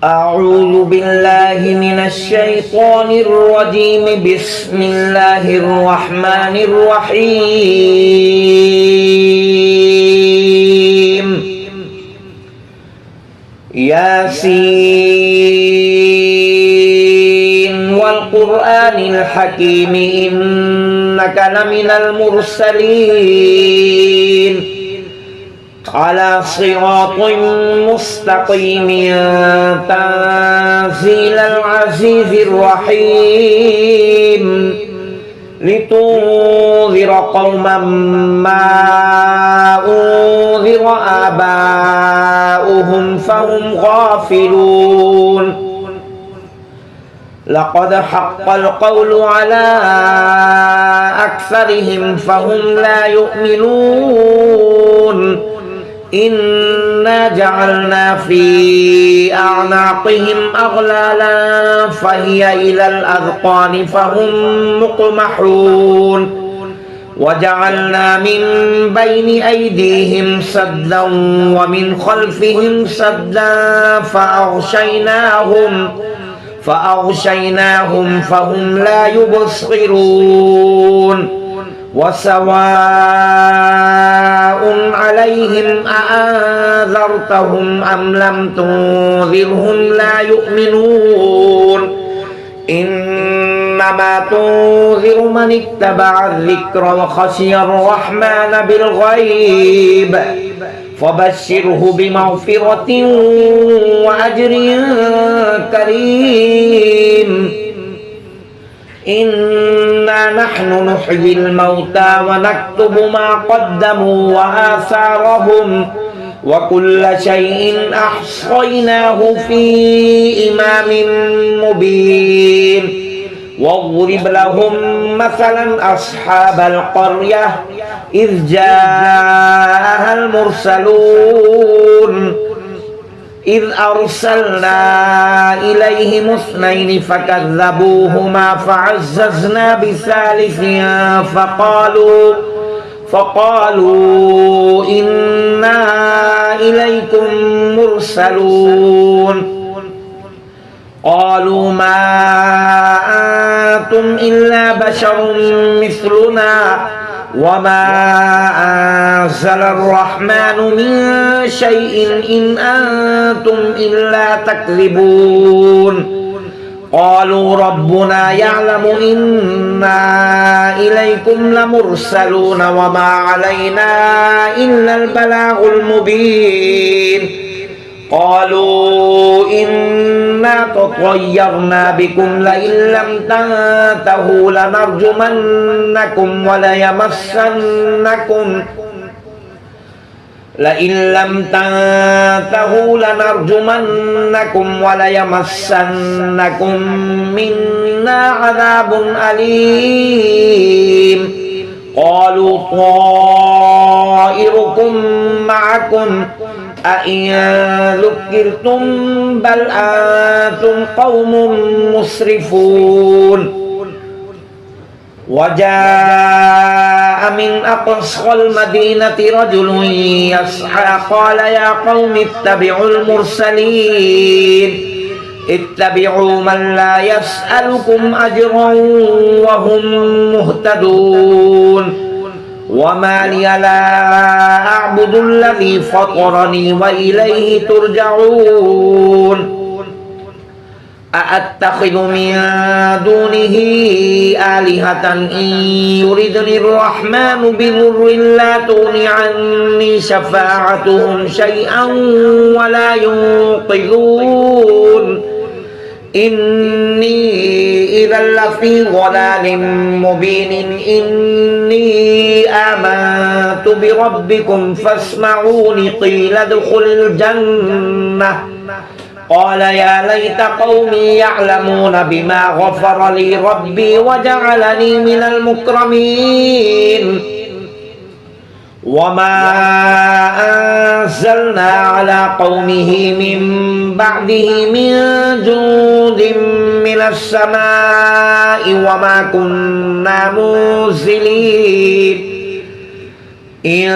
أعوذ بالله من الشيطان الرجيم. بسم الله الرحمن الرحيم. ياسين والقرآن الحكيم إنك لمن المرسلين على صراط مستقيم تنزيل العزيز الرحيم لتنذر قوما ما أنذر آباؤهم فهم غافلون. لقد حق القول على أكثرهم فهم لا يؤمنون. إنا جعلنا في أعناقهم أغلالا فهي إلى الأذقان فهم مقمحون. وجعلنا من بين أيديهم سدا ومن خلفهم سدا فأغشيناهم فهم لا يبصرون. وسواء عليهم أأنذرتهم أم لم تنذرهم لا يؤمنون. إنما تنذر من اتبع الذكر وخشي الرحمن بالغيب فبشره بمغفرة وأجر كريم. إنا نحن نحيي الموتى ونكتب ما قدموا وآثارهم وكل شيء أحصيناه في إمام مبين. واضرب لهم مثلا أصحاب القرية إذ جاءها المرسلون إذ أرسلنا إليهم اثنين فكذبوهما فعززنا بثالث فقالوا إنا إليكم مرسلون. قالوا ما أنتم إلا بشر مثلنا وما أنزل الرحمن من شيء إن أنتم إلا تكذبون. قالوا ربنا يعلم إنا إليكم لمرسلون وما علينا إلا البلاغ المبين. قالوا إنا تطيرنا بكم لئن لم تنتهوا لنرجمنكم وليمسنكم منا عذاب أليم. قالوا طائركم معكم أئن ذكرتم بل أنتم قوم مسرفون. وجاء من أقصى المدينة رجل يسعى قال يا قوم اتبعوا المرسلين اتبعوا من لا يسألكم أجرا وهم مهتدون. وما لي لا أعبد الذي فطرني وإليه ترجعون. أأتخذ من دونه آلهة إن يردني الرحمن بضر لا تغن عني شفاعتهم شيئا ولا ينقذون. إني إذا لفي ضلال مبين. إني آمنت بربكم فاسمعوني قيل ادخل الجنة. قال يا ليت قومي يعلمون بما غفر لي ربي وجعلني من المكرمين. وما أنزلنا على قومه من بعده من جند من السماء وما كنا منزلين. إن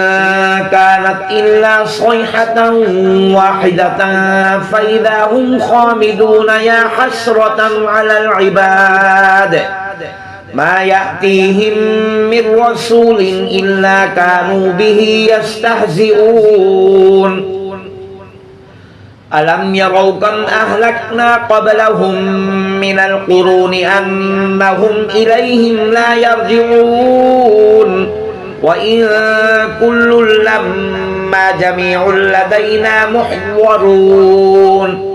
كانت إلا صيحة واحدة فإذا هم خامدون يا حسرة على العباد ما يأتيهم من رسول إلا كانوا به يستهزئون ألم يروا كم أهلكنا قبلهم من القرون أنهم إليهم لا يرجعون وإن كل لما جميع لدينا محضرون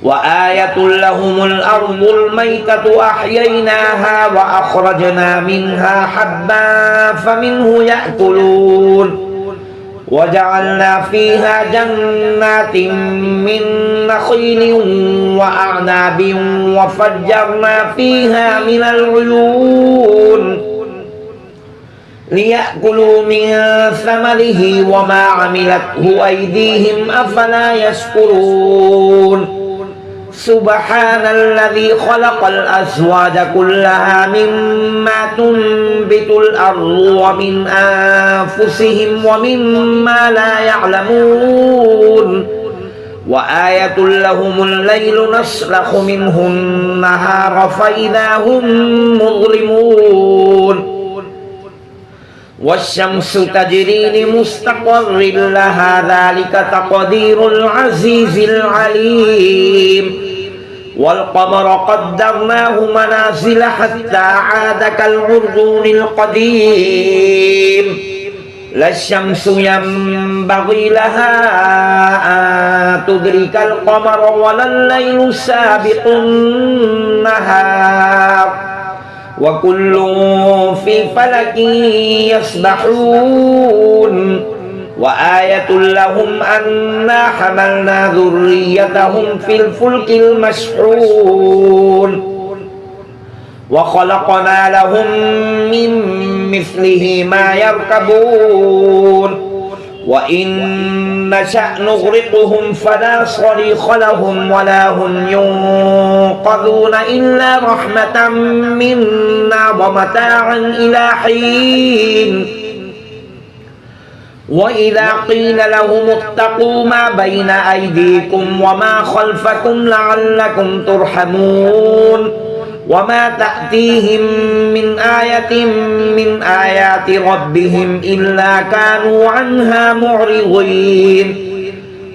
وآية لهم الأرض الميتة أحييناها وأخرجنا منها حبا فمنه يأكلون وجعلنا فيها جنات من نخيل وأعناب وفجرنا فيها من العيون ليأكلوا من ثمره وما عملته أيديهم أفلا يشكرون سبحان الذي خلق الأزواج كلها مما تنبت الأرض ومن أنفسهم ومما لا يعلمون وآية لهم الليل نسلخ منه النهار فإذا هم مظلمون والشمس تجري لمستقر لها ذلك تقدير العزيز العليم والقمر قدرناه منازل حتى عاد كالعرجون القديم لا الشمس ينبغي لها أن تدرك القمر ولا الليل سابق النهار وكل في فلك يسبحون وآية لهم أنا حملنا ذريتهم في الفلك المشحون وخلقنا لهم من مثله ما يركبون وإن نشأ نغرقهم فلا صريخ لهم ولا هم ينقذون إلا رحمة منا ومتاعا إلى حين وإذا قيل لهم اتقوا ما بين أيديكم وما خلفكم لعلكم ترحمون وما تأتيهم من آية من آيات ربهم إلا كانوا عنها معرضين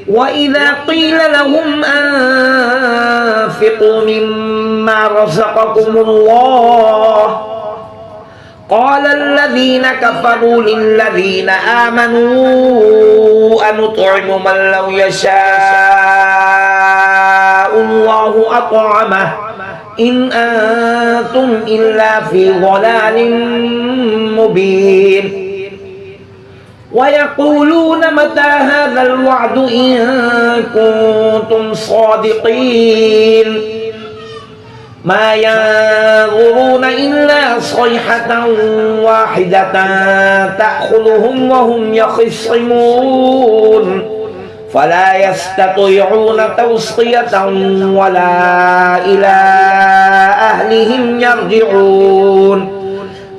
وإذا قيل لهم أنفقوا مما رزقكم الله قال الذين كفروا للذين آمنوا أنطعم من لو يشاء الله أطعمه إن أنتم إلا في ضلال مبين ويقولون متى هذا الوعد إن كنتم صادقين ما ينظرون إلا صيحة واحدة تأخذهم وهم يخصمون فلا يستطيعون توصية ولا إلى أهلهم يرجعون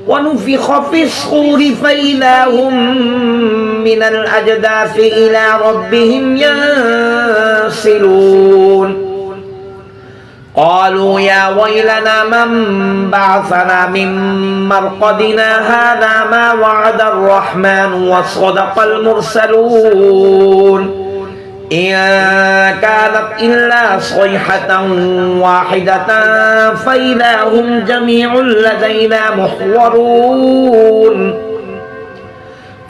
ونفخ في الصور فإذا هم من الأجداث إلى ربهم ينسلون قالوا يا ويلنا من بعثنا من مرقدنا هذا ما وعد الرحمن وصدق المرسلون إن كانت إلا صيحة واحدة فإذا هم جميع لدينا محضرون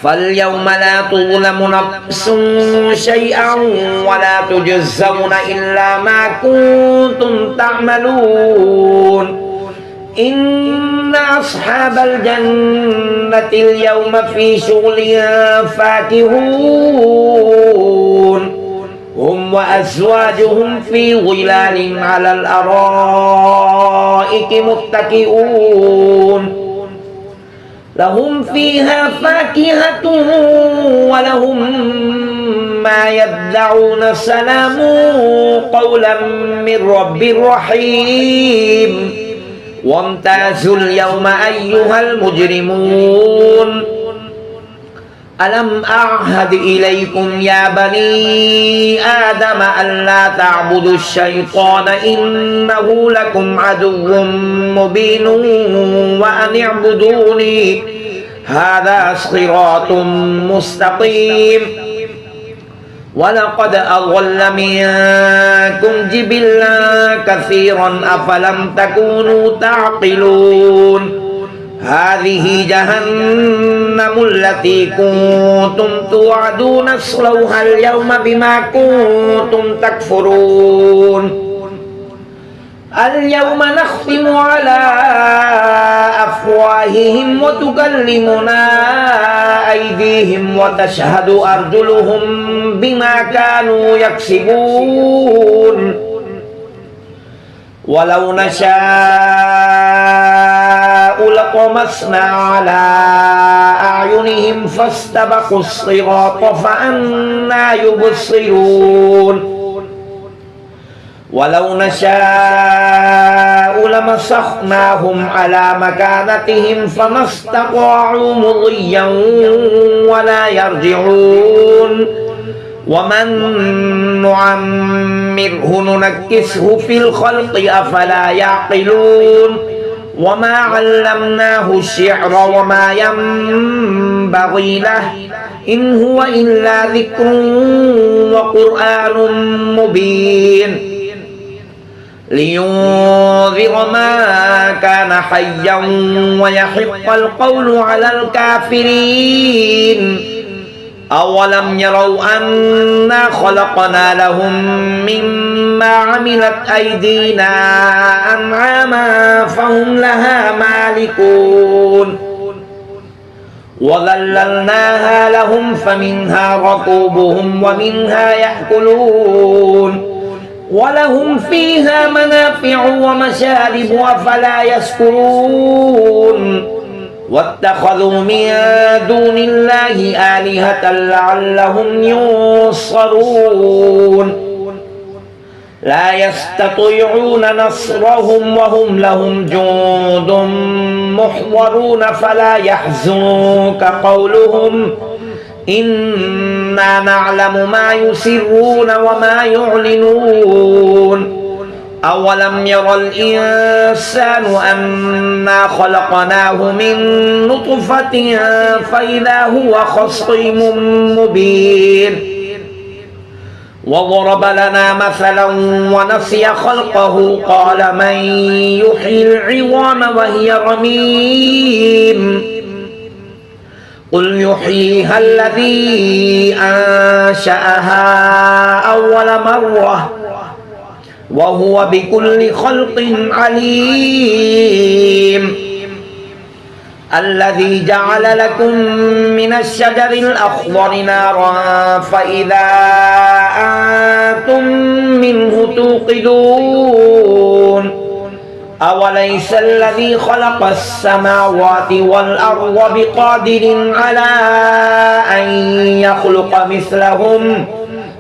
فاليوم لا تظلم نفس شيئا ولا تجزون إلا ما كنتم تعملون إن أصحاب الجنة اليوم في شغل فاكهون هم وأزواجهم في ظلال على الأرائك متكئون لهم فيها فاكهة ولهم ما يدعون سلام قولا من رب رحيم وامتازوا اليوم أيها المجرمون ألم أعهد إليكم يا بني آدم ألا تعبدوا الشيطان إنه لكم عدو مبين وأن اعبدوني هذا صراط مستقيم ولقد أضل منكم جبلا كثيرا أفلم تكونوا تعقلون هذه جهنم التي كنتم توعدون اصلوها اليوم بما كنتم تكفرون اليوم نختم على أفواههم وتكلمنا أيديهم وتشهد أرجلهم بما كانوا يكسبون ولو نشاء لطمسنا على أعينهم فاستبقوا الصراط فأنى يبصرون ولو نشاء لمسخناهم على مكانتهم فما استطاعوا مضيا ولا يرجعون ومن نعمره ننكسه في الخلق أفلا يعقلون وما علمناه الشعر وما ينبغي له إن هو إلا ذكر وقرآن مبين لينذر ما كان حيا ويحق القول على الكافرين أولم يروا أنا خلقنا لهم مما عملت أيدينا أنعاما فهم لها مالكون وذللناها لهم فمنها ركوبهم ومنها يأكلون ولهم فيها منافع ومشارب أفلا يشكرون واتخذوا من دون الله آلهة لعلهم ينصرون لا يستطيعون نصرهم وهم لهم جند محضرون فلا يحزنك قولهم إنا نعلم ما يسرون وما يعلنون أولم ير الإنسان أنا خلقناه من نطفة فإذا هو خصيم مبين وضرب لنا مثلا ونسي خلقه قال من يحيي العظام وهي رميم قل يحييها الذي أنشأها أول مرة وهو بكل خلق عليم الذي جعل لكم من الشجر الأخضر نارا فإذا أنتم منه توقدون أوليس الذي خلق السماوات والأرض بقادر على أن يخلق مثلهم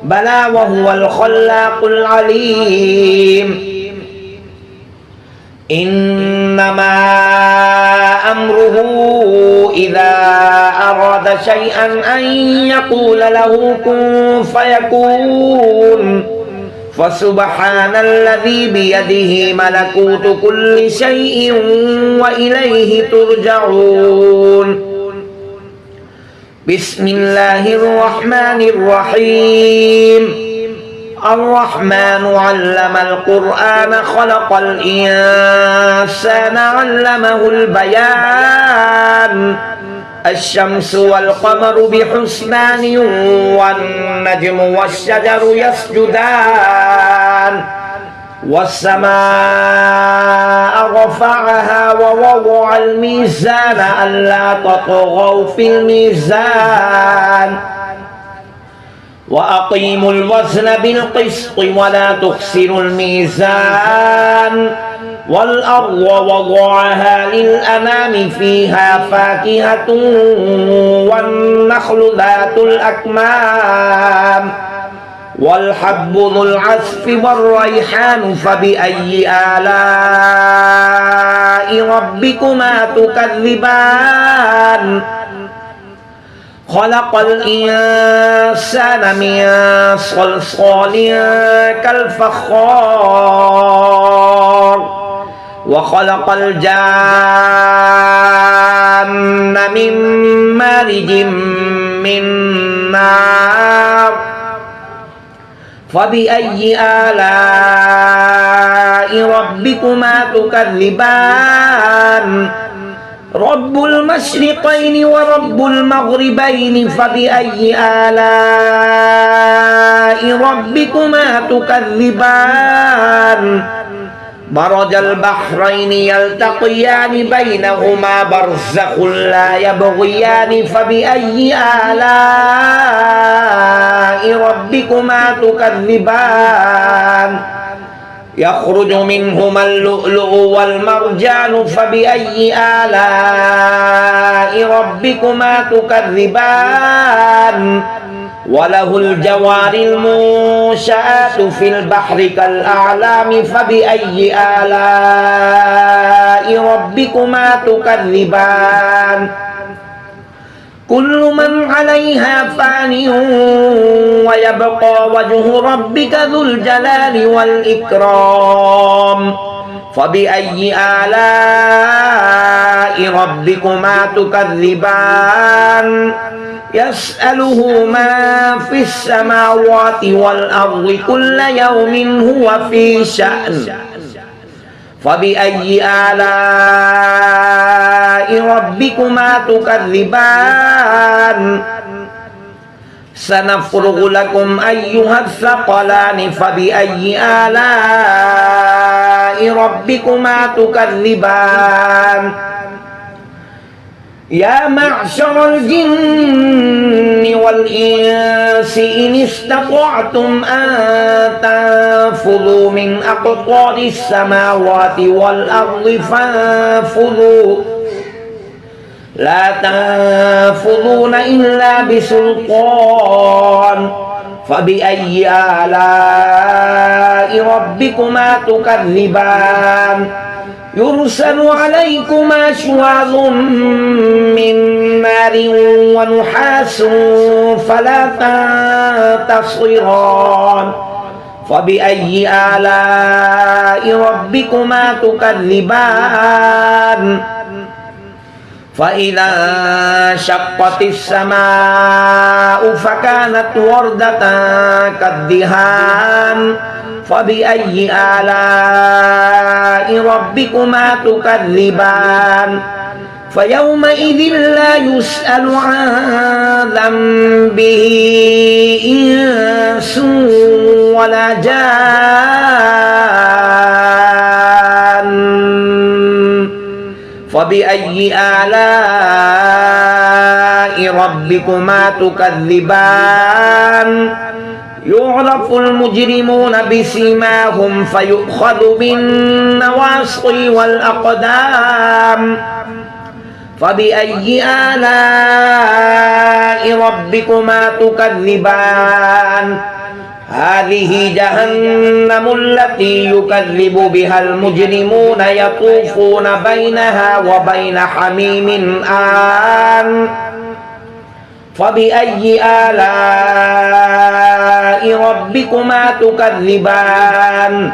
بلى وهو الخلاق العليم إنما أمره إذا أراد شيئا أن يقول له كن فيكون فسبحان الذي بيده ملكوت كل شيء وإليه ترجعون بسم الله الرحمن الرحيم الرحمن علم القرآن خلق الإنسان علمه البيان الشمس والقمر بحسبان والنجم والشجر يسجدان والسماء رفعها ووضع الميزان ألا تطغوا في الميزان وأقيموا الوزن بالقسط ولا تخسروا الميزان والأرض وضعها للأنام فيها فاكهة والنخل ذات الأكمام والحب ذو العصف والريحان فبأي آلاء ربكما تكذبان خلق الإنسان من صلصال كالفخار وخلق الجان من مارج من نار فبأي آلاء ربكما تكذبان رب المشرقين ورب المغربين فبأي آلاء ربكما تكذبان مرج البحرين يلتقيان بينهما برزخ لا يبغيان فبأي آلاء ربكما تكذبان يخرج منهما اللؤلؤ والمرجان فبأي آلاء ربكما تكذبان وله الجوار المنشآت في البحر كالأعلام فبأي آلاء ربكما تكذبان كل من عليها فان ويبقى وجه ربك ذو الجلال والإكرام فبأي آلاء ربكما تكذبان يسأله من في السماوات والأرض كل يوم هو في شأن فبأي آلاء ربكما تكذبان سنفرغ لكم أيها الثقلان فبأي آلاء ربكما تكذبان يا معشر الجن والإنس إن استطعتم أن تنفذوا من أقطار السماوات والأرض فانفذوا لا تنفذون إلا بسلطان فبأي آلاء ربكما تكذبان يرسل عليكما شواظ من نار ونحاس فلا تنتصران فبأي آلاء ربكما تكذبان فإذا انشقت السماء فكانت وردة كالدهان فبأي آلاء ربكما تكذبان فيومئذ لا يسأل عن ذنبه إنس ولا جان فبأي آلاء ربكما تكذبان يعرف المجرمون بسيماهم فيؤخذ بالنواصي والأقدام فبأي آلاء ربكما تكذبان هذه جهنم التي يكذب بها المجرمون يطوفون بينها وبين حميم آن فبأي آلاء ربكما تكذبان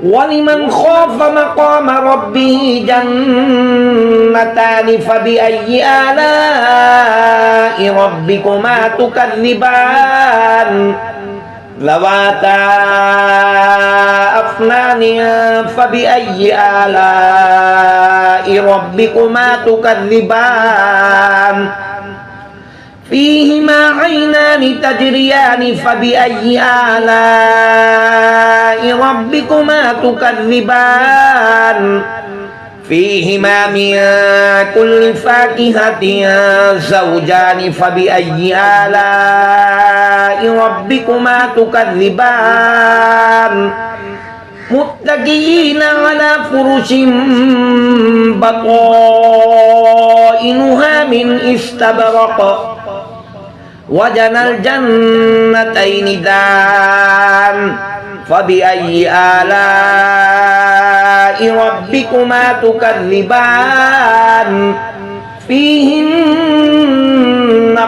ولمن خاف مقام ربه جنتان فبأي آلاء ربكما تكذبان ذواتا أفنان فبأي آلاء ربكما تكذبان فيهما عينان تجريان فبأي آلاء ربكما تكذبان فيهما من كل فاكهة زوجان فبأي آلاء ربكما تكذبان متكئين على فرش بطائنها من استبرق وجنى الجنتين دان فبأي آلاء ربكما تكذبان فيهن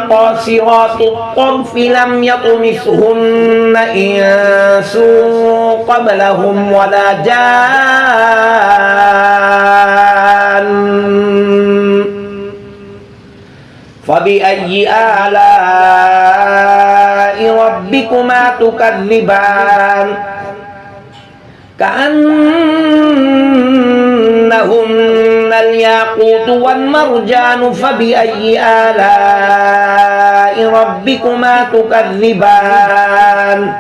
قاصرات الطرف لم يطمثهن إنس قبلهم ولا جان فبأي آلاء ربكما تكذبان كأنهن الياقوت والمرجان فبأي آلاء ربكما تكذبان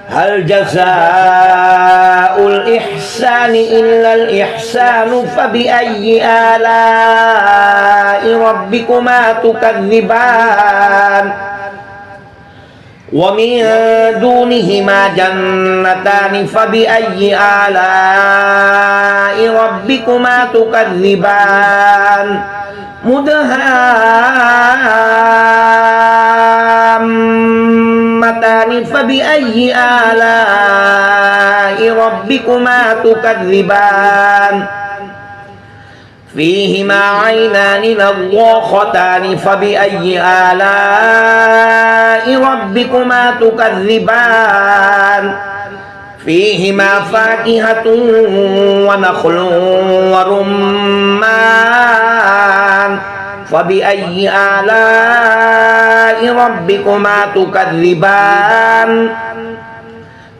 هل جزاء الإحسان إلا الإحسان فبأي آلاء ربكما تكذبان ومن دونهما جنتان فبأي آلاء ربكما تكذبان مدهامتان فبأي آلاء ربكما تكذبان فيهما عينان نضاختان فبأي آلاء ربكما تكذبان فيهما فاكهة ونخل ورمان فبأي آلاء ربكما تكذبان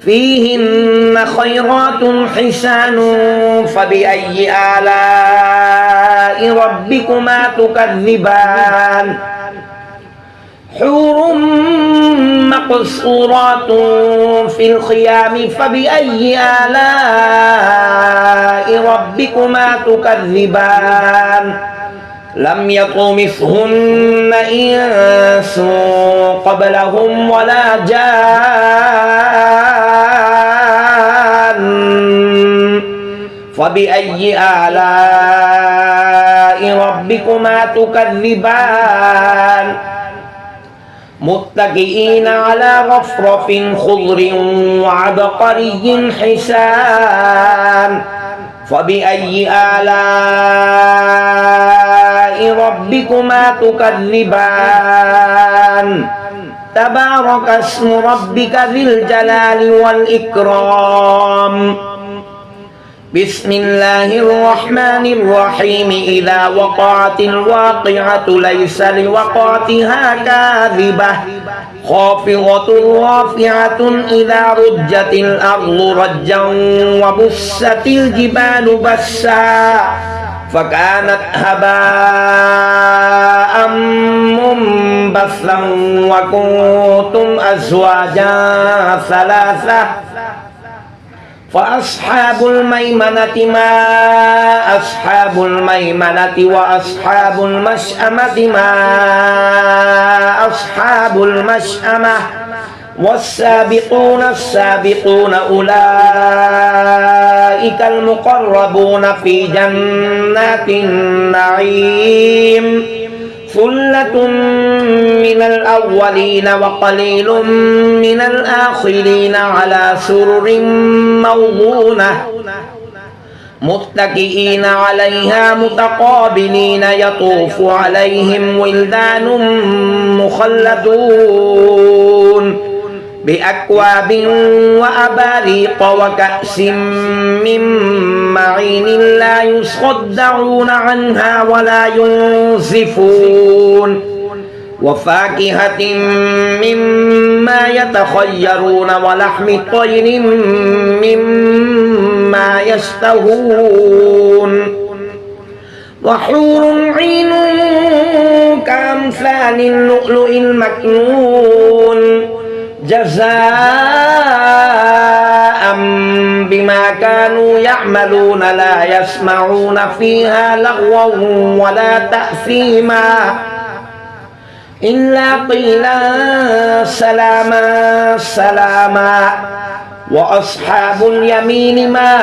فيهن خيرات حسان فبأي آلاء ربكما تكذبان حور مقصورات في الخيام فبأي آلاء ربكما تكذبان لم يطمثهن إنس قبلهم ولا جان فبأي آلاء ربكما تكذبان متكئين على رفرف خضر وعبقري حسان فبأي آلاء ربكما تكذبان تبارك اسم ربك ذي الجلال والإكرام بسم الله الرحمن الرحيم إذا وقعت الواقعة ليس لوقعتها كاذبة خافضة رافعة إذا رجت الأرض رجا وبست الجبال بسا فكانت هباء منبثا وكنتم أزواجا ثلاثة فأصحاب الميمنة ما أصحاب الميمنة وأصحاب المشأمة ما أصحاب المشأمة والسابقون السابقون أولئك المقربون في جنات النعيم ثلة من الأولين وقليل من الآخرين على سرر موضونة متكئين عليها متقابلين يطوف عليهم ولدان مخلدون بأكواب وأباريق وكأس من معين لا يصدعون عنها ولا ينزفون وفاكهة مما يتخيرون ولحم طير مما يشتهون وحور عين كأمثال اللؤلؤ المكنون جزاء بما كانوا يعملون لا يسمعون فيها لغوا ولا تأثيما إلا قيلا سلاما سلاما وأصحاب اليمين ما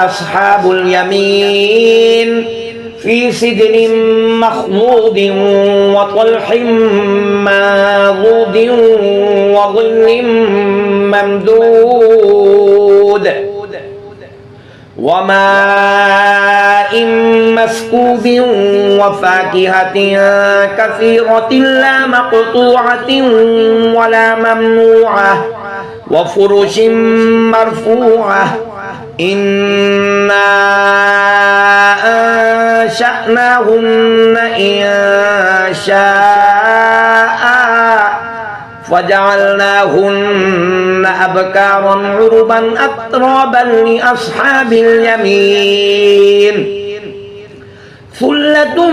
أصحاب اليمين في سدر مخضود وطلح منضود وظل ممدود وماء مسكوب وفاكهة كثيرة لا مقطوعة ولا ممنوعة وفرش مرفوعة إنا أنشأناهن إنشاء فجعلناهن أبكارا عربا أترابا لأصحاب اليمين ثلة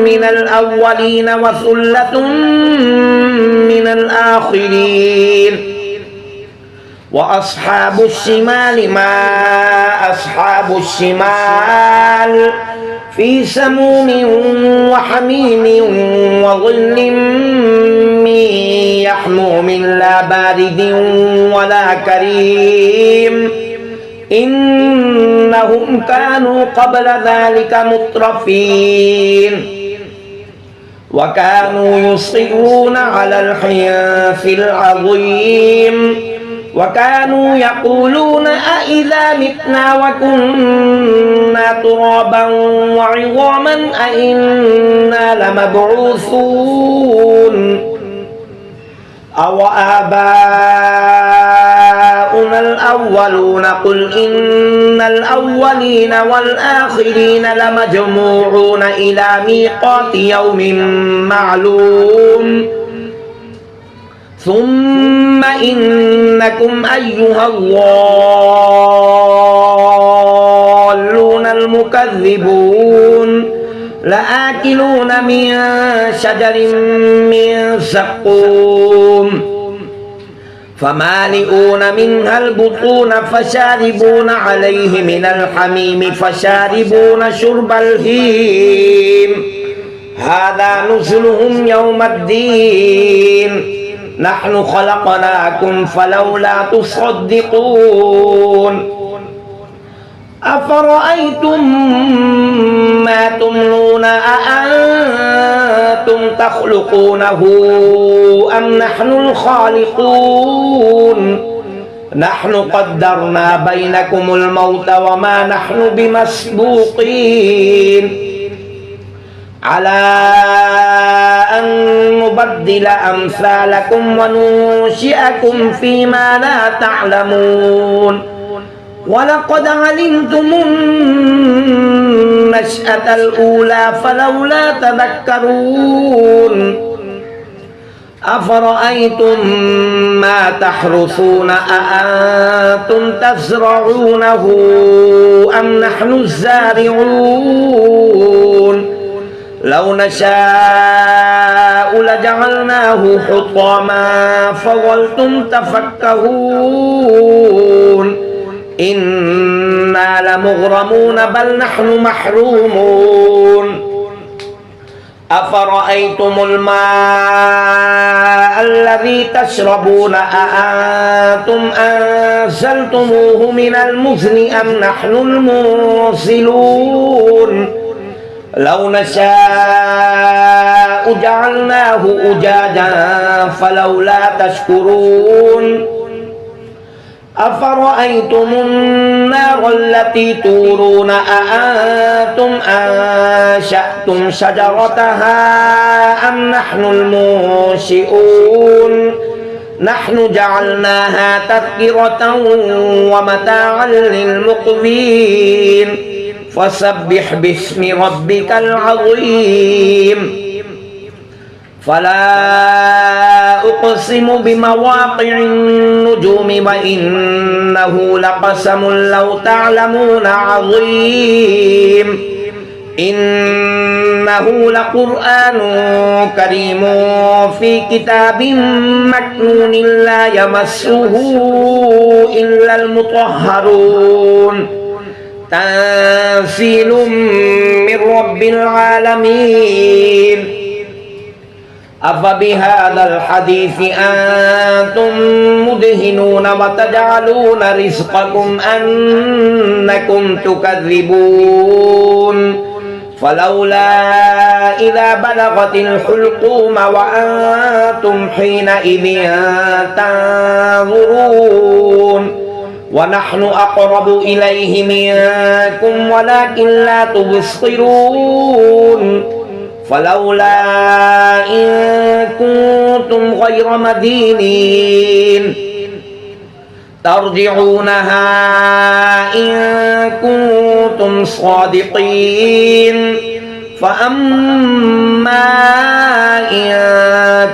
من الأولين وثلة من الآخرين وأصحاب الشمال ما أصحاب الشمال في سموم وحميم وظل من يحموم لا بارد ولا كريم إنهم كانوا قبل ذلك مترفين وكانوا يصرون على الحنث العظيم وكانوا يقولون أإذا متنا وكنا ترابا وعظاما أإنا لمبعوثون أو آباؤنا الأولون قل إن الأولين والآخرين لمجموعون إلى ميقات يوم معلوم ثم إنكم أيها الضالون المكذبون لآكلون من شجر من زقوم فمالئون منها البطون فشاربون عليه من الحميم فشاربون شرب الهيم هذا نزلهم يوم الدين نحن خلقناكم فلولا تصدقون أفرأيتم ما تمنون أأنتم تخلقونه أم نحن الخالقون نحن قدرنا بينكم الموت وما نحن بمسبوقين على أن نبدل أمثالكم وننشئكم فيما لا تعلمون ولقد علمتم النشأة الأولى فلولا تذكرون أفرأيتم ما تحرثون أأنتم تزرعونه أم نحن الزارعون لو نشاء لجعلناه حطاما فظلتم تفكهون إنا لمغرمون بل نحن محرومون أفرأيتم الماء الذي تشربون أأنتم أنزلتموه من المزن أم نحن المنزلون لو نشاء جعلناه أجاجا فلولا تشكرون أفرأيتم النار التي تورون أأنتم أنشأتم شجرتها أم نحن المنشئون نحن جعلناها تذكرة ومتاعا للمقوين فسبح باسم ربك العظيم فلا أقسم بمواقع النجوم وإنه لقسم لو تعلمون عظيم إنه لقرآن كريم في كتاب مكنون لا يمسه إلا المطهرون تنزيل من رب العالمين أفبهذا الحديث أنتم مدهنون وتجعلون رزقكم أنكم تكذبون فلولا إذا بلغت الحلقوم وأنتم حينئذ تنظرون ونحن أقرب إليه منكم ولكن لا تبصرون فلولا إن كنتم غير مدينين ترجعونها إن كنتم صادقين فأما إن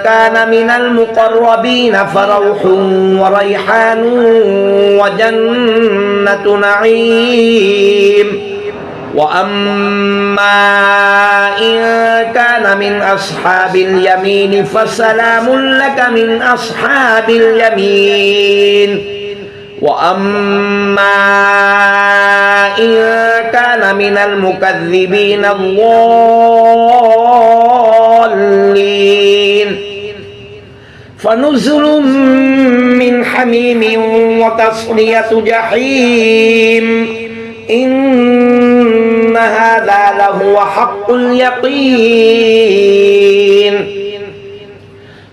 كان من المقربين فروح وريحان وجنة نعيم وأما إن كان من أصحاب اليمين فسلام لك من أصحاب اليمين وأما إن كان من المكذبين الضالين فنزل من حميم وتصلية جحيم إن هذا لهو حق اليقين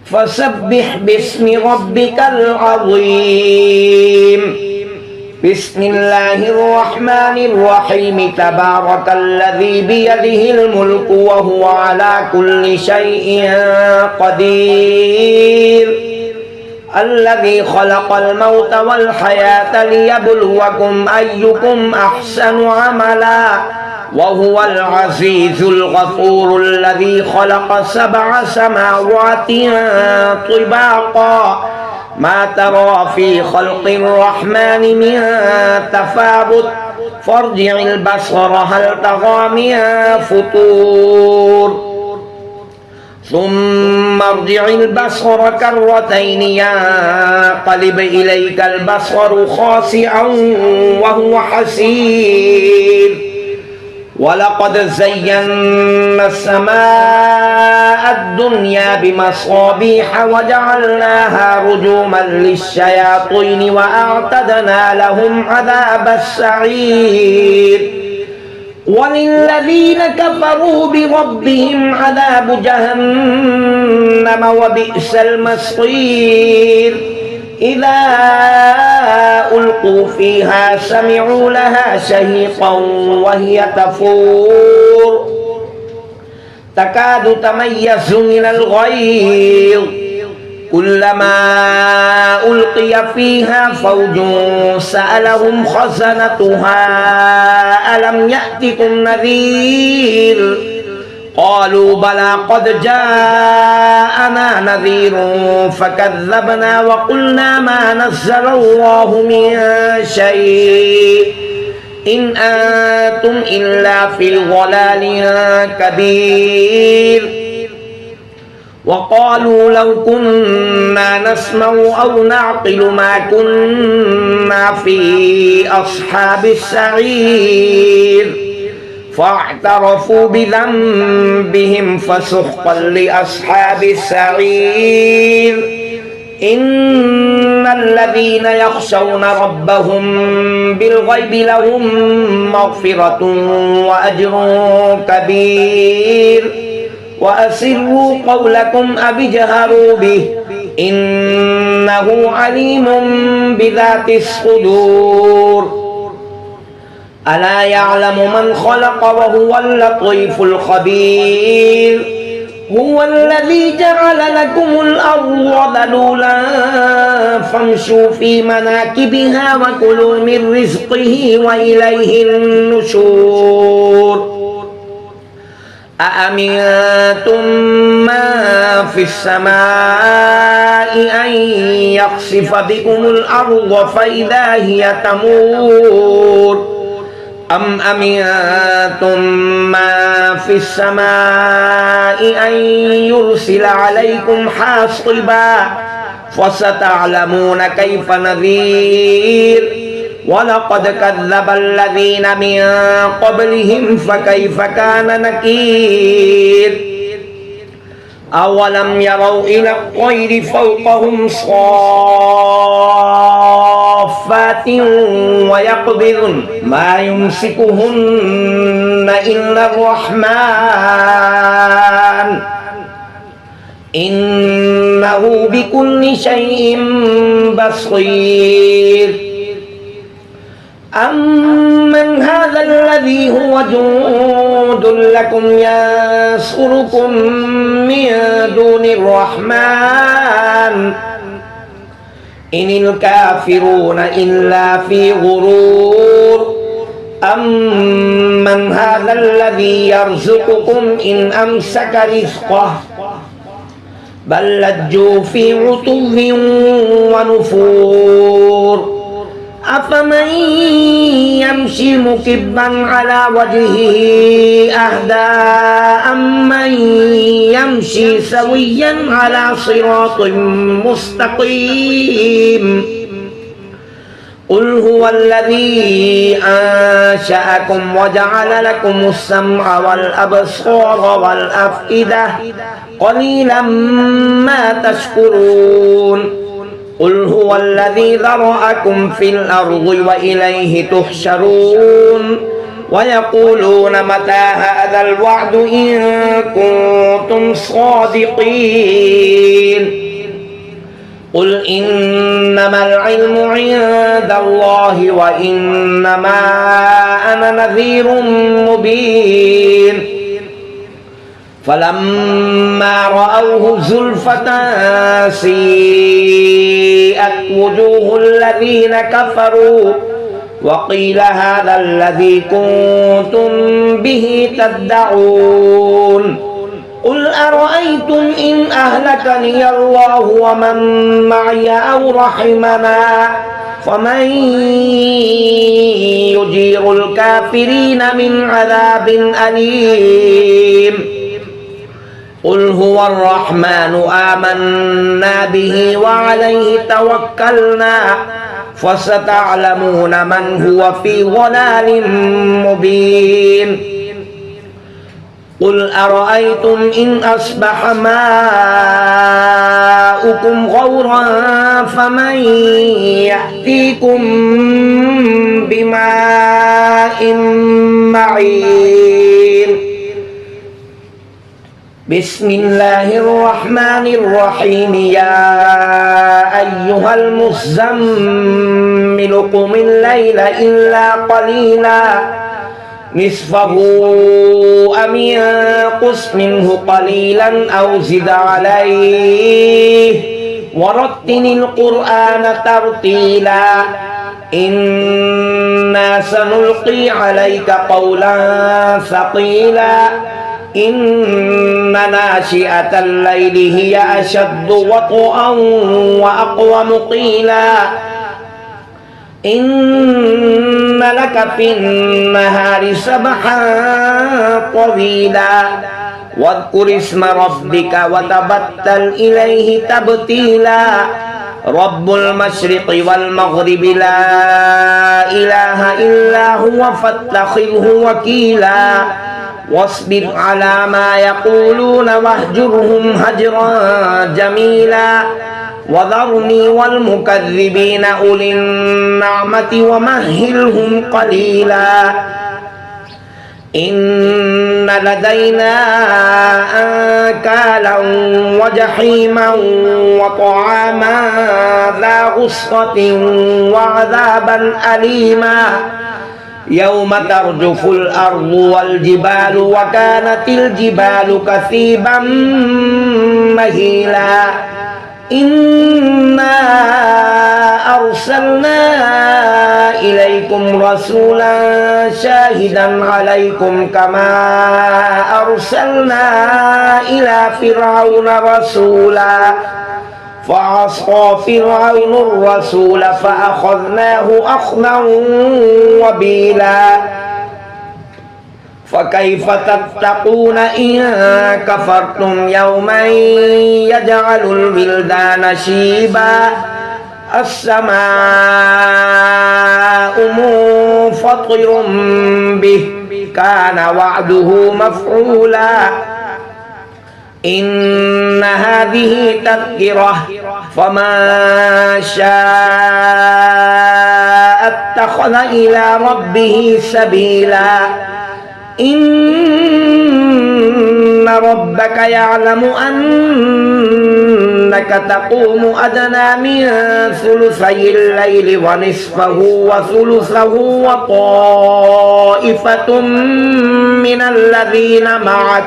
فسبح باسم ربك العظيم بسم الله الرحمن الرحيم تبارك الذي بيده الملك وهو على كل شيء قدير الذي خلق الموت والحياة ليبلوكم أيكم أحسن عملا وهو العزيز الغفور الذي خلق 7 سماوات طباقا ما ترى في خلق الرحمن من تفاوت فارجع البصر هل طغى من فطور ثم ارجع البصر كرتين ينقلب إليك البصر خاسئا وهو حسير ولقد زينا السماء الدنيا بمصابيح وجعلناها رجوما للشياطين وأعتدنا لهم عذاب السعير وللذين كفروا بربهم عذاب جهنم وبئس المصير إذا ألقوا فيها سمعوا لها شهيقا وهي تفور تكاد تميز من الغيظ كلما ألقي فيها فوج سألهم خزنتها ألم يأتكم نذير قالوا بلى قد جاءنا نذير فكذبنا وقلنا ما نزل الله من شيء إن أنتم إلا في ضلال كبير وقالوا لو كنا نسمع أو نعقل ما كنا في أصحاب السعير فاعترفوا بذنبهم فسحقا لأصحاب السعير إن الذين يخشون ربهم بالغيب لهم مغفرة وأجر كبير وأسروا قولكم أو اجهروا به إنه عليم بذات الصدور ألا يعلم من خلق وهو اللطيف الخبير هو الذي جعل لكم الأرض ذلولا فامشوا في مناكبها وكلوا من رزقه وإليه النشور أأمنتم من في السماء أن يخسف بكم الأرض فإذا هي تمور أم أمنتم ما في السماء أن يرسل عليكم حاصبا فستعلمون كيف نذير ولقد كذب الذين من قبلهم فكيف كان نكير أولم يروا إلى الطير فوقهم صافات ويقبضن ما يمسكهن إلا الرحمن إنه بكل شيء بصير أمن هذا الذي هو جند لكم ينصركم من دون الرحمن إن الكافرون إلا في غرور أمن هذا الذي يرزقكم إن أمسك رزقه بل لجوا في عتو ونفور أفمن يمشي مكبا على وجهه أهدى أمن يمشي سويا على صراط مستقيم قل هو الذي أنشأكم وجعل لكم السمع والأبصار والأفئدة قليلا ما تشكرون قل هو الذي ذرأكم في الأرض وإليه تحشرون ويقولون متى هذا الوعد إن كنتم صادقين قل إنما العلم عند الله وإنما أنا نذير مبين فلما رأوه زلفة سيئت وجوه الذين كفروا وقيل هذا الذي كنتم به تدعون قل أرأيتم إن أهلكني الله ومن معي أو رحمنا فمن يجير الكافرين من عذاب أليم قل هو الرحمن آمنا به وعليه توكلنا فستعلمون من هو في ضلال مبين قل أرأيتم إن أصبح ماؤكم غورا فمن يأتيكم بماء معين بسم الله الرحمن الرحيم يا أيها المزمل قم الليل إلا قليلا نصفه أم ينقص منه قليلا أو زد عليه ورتل القرآن ترتيلا إنا سنلقي عليك قولا ثقيلا إن ناشئة الليل هي أشد وطئا وأقوم قيلا إن لك في النهار سبحا طويلا واذكر اسم ربك وتبتل إليه تبتيلا رب المشرق والمغرب لا إله إلا هو فاتخذه وكيلا واصبر على ما يقولون واهجرهم هجرا جميلا وذرني والمكذبين أولي النعمة ومهلهم قليلا إن لدينا أنكالا وجحيما وطعاما ذا غصة وعذابا أليما يوم ترجف الأرض والجبال وكانت الجبال كثيبا مهيلا إنا أرسلنا إليكم رسولا شاهدا عليكم كما أرسلنا إلى فرعون رسولا فعصى فرعون الرسول فأخذناه أخذا وبيلا فكيف تتقون إن كفرتم يوما يجعل الولدان شيبا السماء منفطر به كان وعده مفعولا إن هذه تذكرة فمن شاء اتخذ إلى ربه سبيلا إن ربك يعلم أنك إنك تقوم أدنى من ثلثي الليل ونصفه وثلثه وطائفة من الذين معك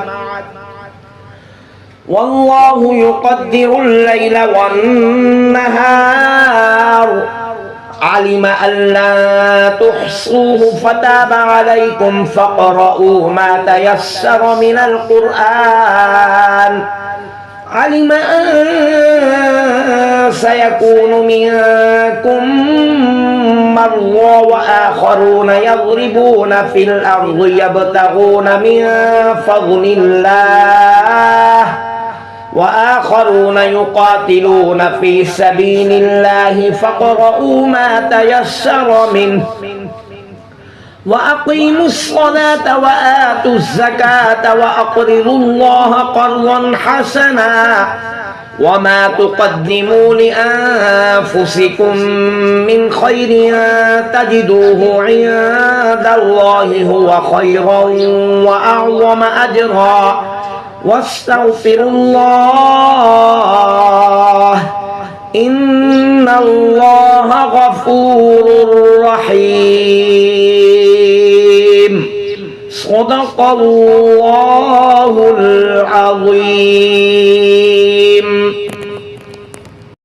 والله يقدر الليل والنهار علم أن لن تحصوه فتاب عليكم فاقرؤوا ما تيسر من القرآن علم أن سيكون منكم مرضى وآخرون يضربون في الأرض يبتغون من فضل الله وآخرون يقاتلون في سبيل الله فاقرؤوا ما تيسر منه وأقيموا الصلاة وآتوا الزكاة وأقرضوا الله قرضا حسنا وما تقدموا لأنفسكم من خير تجدوه عند الله هو خيرا وأعظم أجرا واستغفروا الله إن الله غفور رحيم صدق الله العظيم